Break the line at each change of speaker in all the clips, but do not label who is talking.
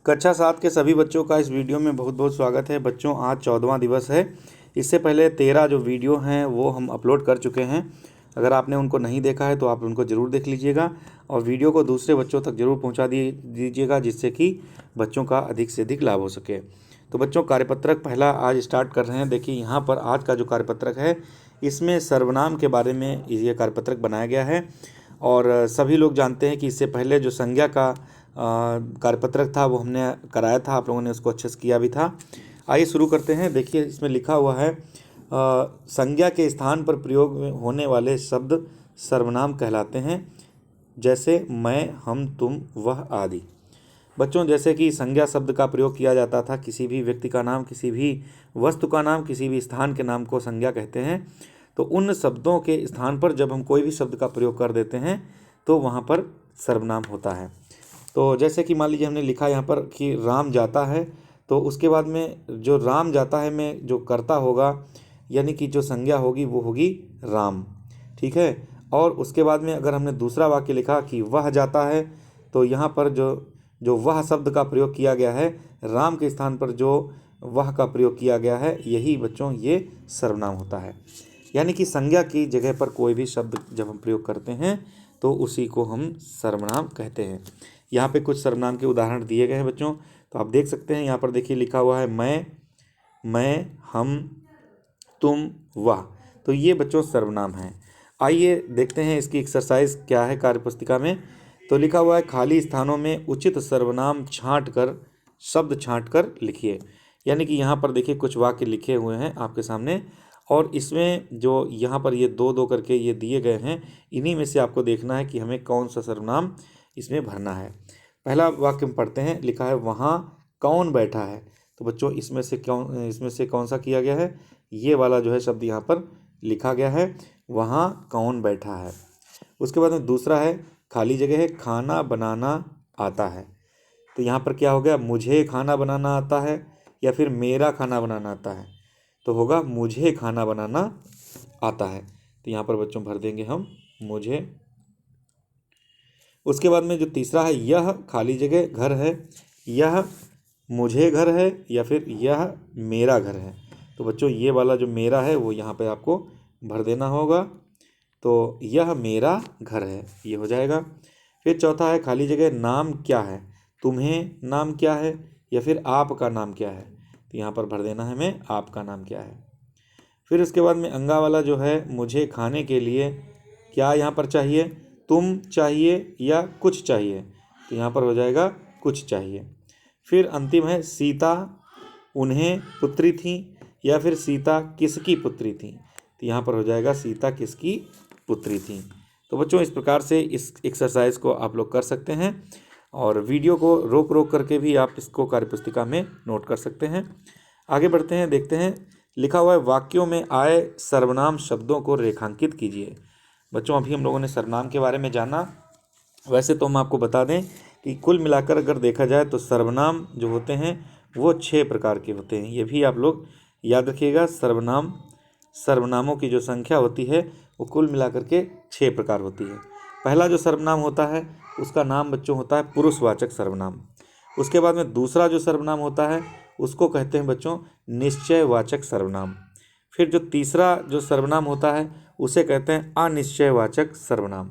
कक्षा 7 के सभी बच्चों का इस वीडियो में बहुत बहुत स्वागत है। बच्चों, आज 14वां दिवस है। इससे पहले 13 जो वीडियो हैं वो हम अपलोड कर चुके हैं। अगर आपने उनको नहीं देखा है तो आप उनको ज़रूर देख लीजिएगा और वीडियो को दूसरे बच्चों तक ज़रूर पहुंचा दीजिएगा, जिससे कि बच्चों का अधिक से अधिक लाभ हो सके। तो बच्चों, कार्यपत्रक पहला आज स्टार्ट कर रहे हैं। देखिए, यहाँ पर आज का जो कार्यपत्रक है इसमें सर्वनाम के बारे में ये कार्यपत्रक बनाया गया है। और सभी लोग जानते हैं कि इससे पहले जो संज्ञा का कार्यपत्रक था वो हमने कराया था, आप लोगों ने उसको अच्छे से किया भी था। आइए शुरू करते हैं। देखिए, इसमें लिखा हुआ है संज्ञा के स्थान पर प्रयोग में होने वाले शब्द सर्वनाम कहलाते हैं, जैसे मैं, हम, तुम, वह आदि। बच्चों, जैसे कि संज्ञा शब्द का प्रयोग किया जाता था, किसी भी व्यक्ति का नाम, किसी भी वस्तु का नाम, किसी भी स्थान के नाम को संज्ञा कहते हैं। तो उन शब्दों के स्थान पर जब हम कोई भी शब्द का प्रयोग कर देते हैं तो वहाँ पर सर्वनाम होता है। तो जैसे कि मान लीजिए हमने लिखा यहाँ पर कि राम जाता है, तो उसके बाद में जो राम जाता है में जो कर्ता होगा, यानी कि जो संज्ञा होगी वो होगी राम, ठीक है। और उसके बाद में अगर हमने दूसरा वाक्य लिखा कि वह जाता है, तो यहाँ पर जो वह शब्द का प्रयोग किया गया है, राम के स्थान पर जो वह का प्रयोग किया गया है, यही बच्चों ये सर्वनाम होता है। यानी कि संज्ञा की जगह पर कोई भी शब्द जब हम प्रयोग करते हैं तो उसी को हम सर्वनाम कहते हैं। यहाँ पे कुछ सर्वनाम के उदाहरण दिए गए हैं बच्चों, तो आप देख सकते हैं। यहाँ पर देखिए लिखा हुआ है मैं, हम, तुम, वह। तो ये बच्चों सर्वनाम हैं। आइए देखते हैं इसकी एक्सरसाइज क्या है कार्यपुस्तिका में। तो लिखा हुआ है खाली स्थानों में उचित सर्वनाम शब्द छांट कर लिखिए। यानी कि यहाँ पर देखिए कुछ वाक्य लिखे हुए हैं आपके सामने, और इसमें जो यहाँ पर ये दो दो करके ये दिए गए हैं, इन्हीं में से आपको देखना है कि हमें कौन सा सर्वनाम इसमें भरना है। पहला वाक्य हम पढ़ते हैं। लिखा है वहाँ कौन बैठा है। तो बच्चों, इसमें से कौन सा किया गया है, ये वाला जो है शब्द यहाँ पर लिखा गया है, वहाँ कौन बैठा है। उसके बाद में दूसरा है खाली जगह है, खाना बनाना आता है। तो यहाँ पर क्या हो गया, मुझे खाना बनाना आता है या फिर मेरा खाना बनाना आता है। तो होगा मुझे खाना बनाना आता है। तो यहाँ पर बच्चों भर देंगे हम मुझे। उसके बाद में जो तीसरा है, यह खाली जगह घर है, यह मुझे घर है या फिर यह मेरा घर है। तो बच्चों ये वाला जो मेरा है वो यहाँ पे आपको भर देना होगा। तो यह मेरा घर है, ये हो जाएगा। फिर चौथा है खाली जगह नाम क्या है, तुम्हें नाम क्या है या फिर आपका नाम क्या है। तो यहाँ पर भर देना है हमें आपका नाम क्या है। फिर उसके बाद में अंगा वाला जो है, मुझे खाने के लिए क्या यहाँ पर चाहिए, तुम चाहिए या कुछ चाहिए। तो यहाँ पर हो जाएगा कुछ चाहिए। फिर अंतिम है सीता उन्हें पुत्री थी या फिर सीता किसकी पुत्री थी। तो यहाँ पर हो जाएगा सीता किसकी पुत्री थी। तो बच्चों, इस प्रकार से इस एक्सरसाइज को आप लोग कर सकते हैं और वीडियो को रोक रोक करके भी आप इसको कार्यपुस्तिका में नोट कर सकते हैं। आगे बढ़ते हैं, देखते हैं। लिखा हुआ है वाक्यों में आए सर्वनाम शब्दों को रेखांकित कीजिए। बच्चों, अभी हम लोगों ने सर्वनाम के बारे में जाना। वैसे तो हम आपको बता दें कि कुल मिलाकर अगर देखा जाए तो सर्वनाम जो होते हैं वो 6 प्रकार के होते हैं। ये भी आप लोग याद रखिएगा। सर्वनामों की जो संख्या होती है वो कुल मिलाकर के 6 प्रकार होती है। पहला जो सर्वनाम होता है उसका नाम बच्चों होता है पुरुषवाचक सर्वनाम। उसके बाद में दूसरा जो सर्वनाम होता है उसको कहते हैं बच्चों निश्चयवाचक सर्वनाम। फिर जो तीसरा जो सर्वनाम होता है उसे कहते हैं अनिश्चयवाचक सर्वनाम।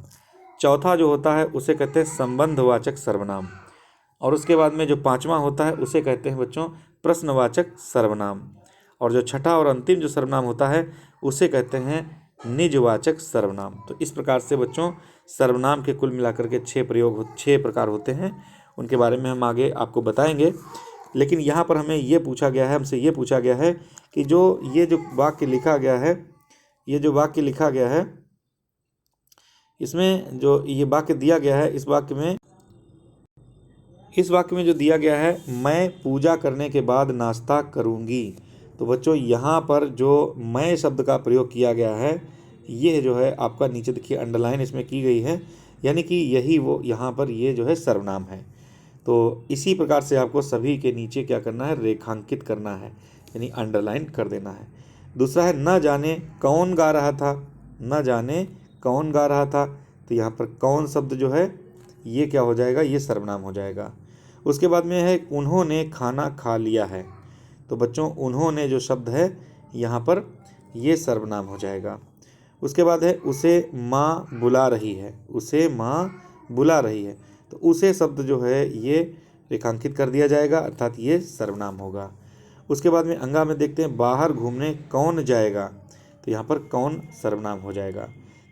चौथा जो होता है उसे कहते हैं संबंधवाचक सर्वनाम। और उसके बाद में जो पांचवा होता है उसे कहते हैं बच्चों प्रश्नवाचक सर्वनाम। और जो छठा और अंतिम जो सर्वनाम होता है उसे कहते हैं निजवाचक सर्वनाम। तो इस प्रकार से बच्चों सर्वनाम के कुल मिलाकर के 6 प्रकार होते हैं। उनके बारे में हम आगे आपको बताएंगे। लेकिन यहाँ पर हमसे ये पूछा गया है कि ये जो वाक्य लिखा गया है, इसमें जो ये वाक्य दिया गया है, इस वाक्य में जो दिया गया है, मैं पूजा करने के बाद नाश्ता करूँगी। तो बच्चों यहाँ पर जो मैं शब्द का प्रयोग किया गया है, ये जो है आपका नीचे देखिए अंडरलाइन इसमें की गई है, यानी कि यही वो यहाँ पर ये जो है सर्वनाम है। तो इसी प्रकार से आपको सभी के नीचे क्या करना है, रेखांकित करना है, यानी अंडरलाइन कर देना है। दूसरा है न जाने कौन गा रहा था। तो यहाँ पर कौन शब्द जो है ये क्या हो जाएगा, ये सर्वनाम हो जाएगा। उसके बाद में है उन्होंने खाना खा लिया है। तो बच्चों उन्होंने जो शब्द है यहाँ पर ये सर्वनाम हो जाएगा। उसके बाद है उसे माँ बुला रही है, उसे माँ बुला रही है। तो उसे शब्द जो है ये रेखांकित कर दिया जाएगा, अर्थात ये सर्वनाम होगा। उसके बाद में अंगा में देखते हैं बाहर घूमने कौन जाएगा। तो यहाँ पर कौन सर्वनाम हो जाएगा।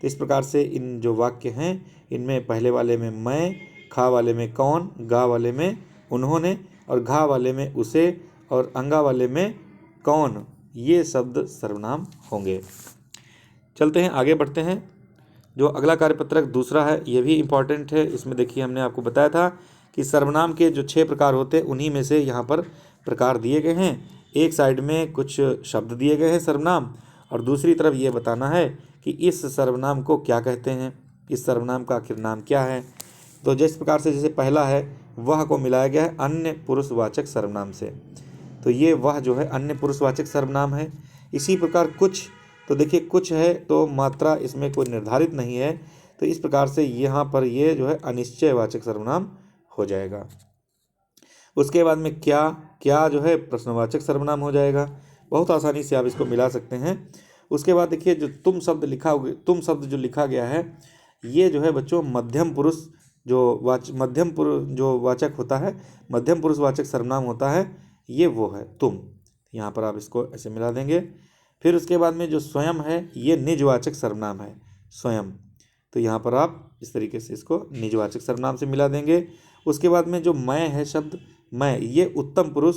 तो इस प्रकार से इन जो वाक्य हैं इनमें पहले वाले में मैं, खा वाले में कौन, गा वाले में उन्होंने और घा वाले में उसे और अंगा वाले में कौन, ये शब्द सर्वनाम होंगे। चलते हैं आगे बढ़ते हैं। जो अगला कार्यपत्रक दूसरा है ये भी इम्पॉर्टेंट है। इसमें देखिए हमने आपको बताया था कि सर्वनाम के जो 6 प्रकार होते हैं उन्हीं में से यहाँ पर प्रकार दिए गए हैं। एक साइड में कुछ शब्द दिए गए हैं सर्वनाम, और दूसरी तरफ ये बताना है कि इस सर्वनाम को क्या कहते हैं, इस सर्वनाम का आखिर नाम क्या है। तो जिस प्रकार से जैसे पहला है वह को मिलाया गया है अन्य पुरुषवाचक सर्वनाम से, तो ये वह जो है अन्य पुरुषवाचक सर्वनाम है। इसी प्रकार कुछ, तो देखिए कुछ है तो मात्रा इसमें कोई निर्धारित नहीं है, तो इस प्रकार से यहाँ पर ये जो है अनिश्चयवाचक सर्वनाम हो जाएगा। उसके बाद में क्या, क्या जो है प्रश्नवाचक सर्वनाम हो जाएगा। बहुत आसानी से आप इसको मिला सकते हैं। उसके बाद देखिए जो तुम शब्द लिखा, तुम शब्द जो लिखा गया है ये जो है बच्चों मध्यम पुरुष जो मध्यम पुरुष जो वाचक होता है, मध्यम पुरुषवाचक सर्वनाम होता है, ये वो है तुम। यहाँ पर आप इसको ऐसे मिला देंगे। फिर उसके बाद में जो स्वयं है ये निजवाचक सर्वनाम है, स्वयं। तो यहाँ पर आप इस तरीके से इसको निजवाचक सर्वनाम से मिला देंगे। उसके बाद में जो मैं है शब्द, मैं, ये उत्तम पुरुष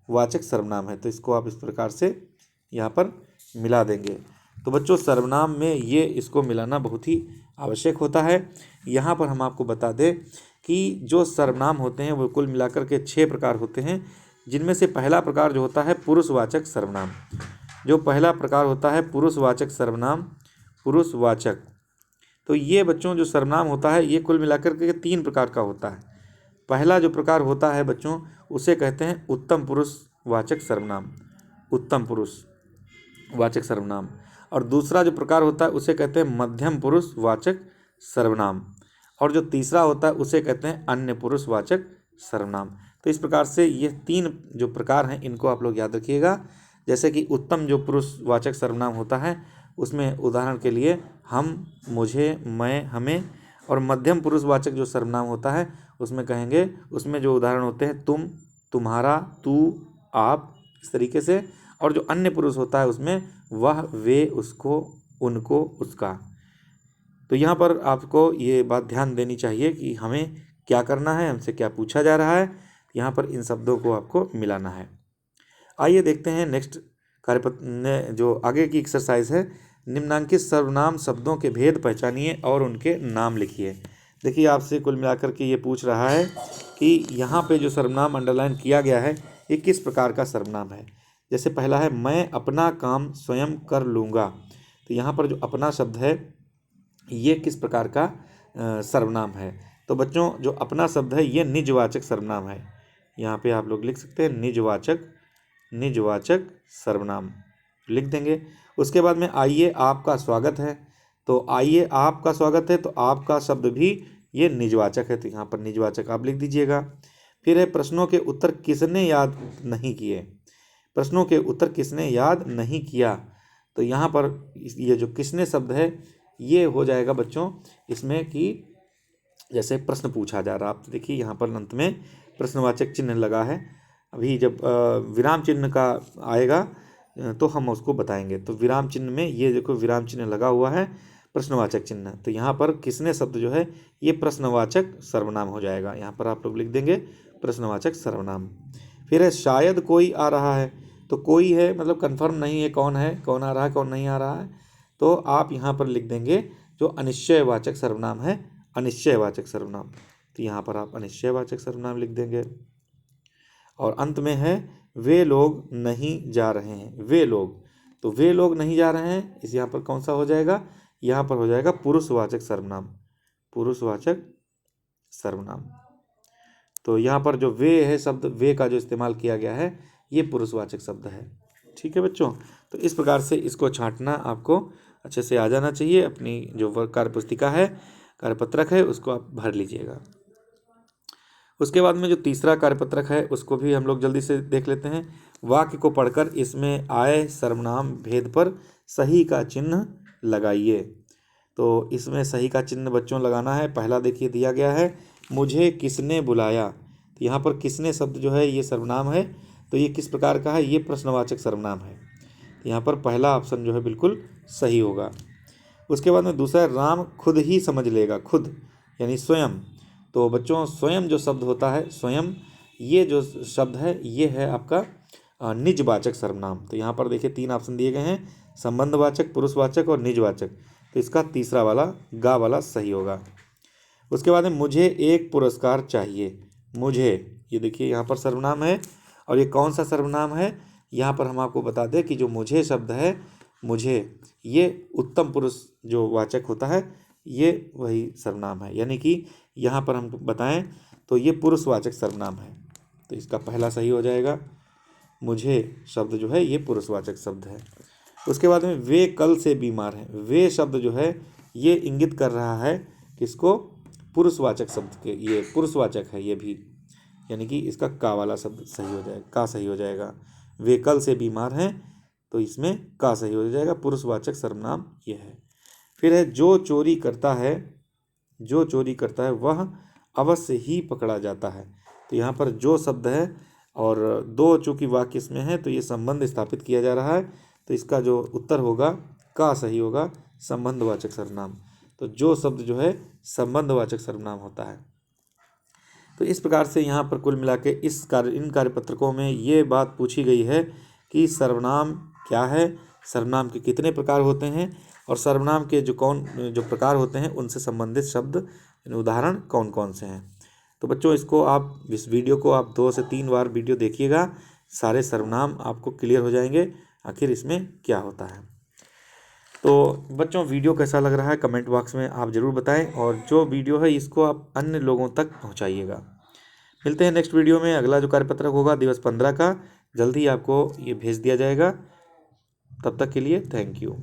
वाचक सर्वनाम है, तो इसको आप इस प्रकार से यहाँ पर मिला देंगे। तो बच्चों सर्वनाम में ये इसको मिलाना बहुत ही आवश्यक होता है। यहाँ पर हम आपको बता दें कि जो सर्वनाम होते हैं वो कुल मिलाकर के 6 प्रकार होते हैं, जिनमें से पहला प्रकार जो होता है पुरुषवाचक सर्वनाम। जो पहला प्रकार होता है पुरुषवाचक सर्वनाम, पुरुषवाचक। तो ये बच्चों जो सर्वनाम होता है ये कुल मिलाकर के 3 प्रकार का होता है। पहला जो प्रकार होता है बच्चों उसे कहते हैं उत्तम पुरुषवाचक सर्वनाम, उत्तम पुरुषवाचक सर्वनाम। और दूसरा जो प्रकार होता है उसे कहते हैं मध्यम पुरुषवाचक सर्वनाम। और जो तीसरा होता है उसे कहते हैं अन्य पुरुषवाचक सर्वनाम। तो इस प्रकार से ये 3 जो प्रकार हैं इनको आप लोग याद रखिएगा। जैसे कि उत्तम जो पुरुषवाचक सर्वनाम होता है उसमें उदाहरण के लिए हम, मुझे, मैं, हमें। और मध्यम पुरुषवाचक जो सर्वनाम होता है उसमें कहेंगे, उसमें जो उदाहरण होते हैं तुम, तुम्हारा, तू, आप, इस तरीके से। और जो अन्य पुरुष होता है उसमें वह, वे, उसको, उनको, उसका। तो यहाँ पर आपको ये बात ध्यान देनी चाहिए कि हमें क्या करना है, हमसे क्या पूछा जा रहा है। यहाँ पर इन शब्दों को आपको मिलाना है। आइए देखते हैं नेक्स्ट कार्यपत्र जो आगे की एक्सरसाइज है। निम्नांकित सर्वनाम शब्दों के भेद पहचानिए और उनके नाम लिखिए। देखिए आपसे कुल मिलाकर के ये पूछ रहा है कि यहाँ पे जो सर्वनाम अंडरलाइन किया गया है ये किस प्रकार का सर्वनाम है। जैसे पहला है मैं अपना काम स्वयं कर लूँगा। तो यहाँ पर जो अपना शब्द है ये किस प्रकार का सर्वनाम है। तो बच्चों जो अपना शब्द है ये निजवाचक सर्वनाम है। यहाँ पे आप लोग लिख सकते हैं निजवाचक सर्वनाम लिख देंगे। उसके बाद में आइए आपका स्वागत है। तो आइए आपका स्वागत है, तो आपका शब्द भी ये निजवाचक है, तो यहाँ पर निजवाचक आप लिख दीजिएगा। फिर है प्रश्नों के उत्तर किसने याद नहीं किए। प्रश्नों के उत्तर किसने याद नहीं किया। तो यहाँ पर ये जो किसने शब्द है ये हो जाएगा बच्चों इसमें कि जैसे प्रश्न पूछा जा रहा। आप देखिए यहाँ पर अंत में प्रश्नवाचक चिन्ह लगा है। अभी जब विराम चिन्ह का आएगा तो हम उसको बताएंगे। तो विराम चिन्ह में ये देखो विराम चिन्ह लगा हुआ है, प्रश्नवाचक चिन्ह। तो यहाँ पर किसने शब्द जो है ये प्रश्नवाचक सर्वनाम हो जाएगा। यहाँ पर आप लोग लिख देंगे प्रश्नवाचक सर्वनाम। फिर है शायद कोई आ रहा है। तो कोई है मतलब कन्फर्म नहीं है कौन है, कौन आ रहा है कौन नहीं आ रहा है। तो आप यहाँ पर लिख देंगे जो अनिश्चयवाचक सर्वनाम है, अनिश्चयवाचक सर्वनाम। तो यहाँ पर आप अनिश्चयवाचक सर्वनाम लिख देंगे। और अंत में है वे लोग नहीं जा रहे हैं। वे लोग, तो वे लोग नहीं जा रहे हैं, इस यहाँ पर कौन सा हो जाएगा, यहाँ पर हो जाएगा पुरुषवाचक सर्वनाम, पुरुषवाचक सर्वनाम। तो यहाँ पर जो वे है शब्द, वे का जो इस्तेमाल किया गया है ये पुरुषवाचक शब्द है। ठीक है बच्चों, तो इस प्रकार से इसको छांटना आपको अच्छे से आ जाना चाहिए। अपनी जो कार्यपुस्तिका है, कार्यपत्रक है, उसको आप भर लीजिएगा। उसके बाद में जो तीसरा कार्यपत्रक है उसको भी हम लोग जल्दी से देख लेते हैं। वाक्य को पढ़कर इसमें आए सर्वनाम भेद पर सही का चिन्ह लगाइए। तो इसमें सही का चिन्ह बच्चों लगाना है। पहला देखिए दिया गया है, मुझे किसने बुलाया। तो यहाँ पर किसने शब्द जो है ये सर्वनाम है, तो ये किस प्रकार का है, ये प्रश्नवाचक सर्वनाम है। तो यहाँ पर पहला ऑप्शन जो है बिल्कुल सही होगा। उसके बाद में दूसरा, राम खुद ही समझ लेगा। खुद यानी स्वयं। तो बच्चों स्वयं जो शब्द होता है, स्वयं, ये जो शब्द है ये है आपका निजवाचक सर्वनाम। तो यहाँ पर देखिए 3 ऑप्शन दिए गए हैं, संबंधवाचक, पुरुषवाचक और निजवाचक। तो इसका तीसरा वाला गा वाला सही होगा। उसके बाद में मुझे एक पुरस्कार चाहिए। मुझे, ये देखिए यहाँ पर सर्वनाम है, और ये कौन सा सर्वनाम है, यहाँ पर हम आपको बता दें कि जो मुझे शब्द है, मुझे, ये उत्तम पुरुष जो वाचक होता है ये वही सर्वनाम है। यानी कि यहाँ पर हम बताएं तो ये पुरुषवाचक सर्वनाम है। तो इसका पहला सही हो जाएगा। मुझे शब्द जो है ये पुरुषवाचक शब्द है। उसके बाद में वे कल से बीमार हैं। वे शब्द जो है ये इंगित कर रहा है किसको, पुरुषवाचक शब्द के, ये पुरुषवाचक है ये भी। यानी कि इसका का वाला शब्द सही हो जाएगा, का सही हो जाएगा। वे कल से बीमार हैं, तो इसमें का सही हो जाएगा, पुरुषवाचक सर्वनाम ये है। फिर है जो चोरी करता है, जो चोरी करता है वह अवश्य ही पकड़ा जाता है। तो यहाँ पर जो शब्द है और दो चूंकि वाक्य इसमें है तो ये संबंध स्थापित किया जा रहा है। तो इसका जो उत्तर होगा का सही होगा, संबंधवाचक सर्वनाम। तो जो शब्द जो है संबंधवाचक सर्वनाम होता है। तो इस प्रकार से यहाँ पर कुल मिला के इन कार्यपत्रकों में ये बात पूछी गई है कि सर्वनाम क्या है, सर्वनाम के कितने प्रकार होते हैं, और सर्वनाम के जो प्रकार होते हैं उनसे संबंधित शब्द उदाहरण कौन कौन से हैं। तो बच्चों इस वीडियो को आप 2 से 3 बार वीडियो देखिएगा, सारे सर्वनाम आपको क्लियर हो जाएंगे आखिर इसमें क्या होता है। तो बच्चों वीडियो कैसा लग रहा है कमेंट बॉक्स में आप ज़रूर बताएं, और जो वीडियो है इसको आप अन्य लोगों तक पहुंचाइएगा। मिलते हैं नेक्स्ट वीडियो में। अगला जो कार्यपत्रक होगा दिवस 15 का जल्द ही आपको ये भेज दिया जाएगा। तब तक के लिए थैंक यू।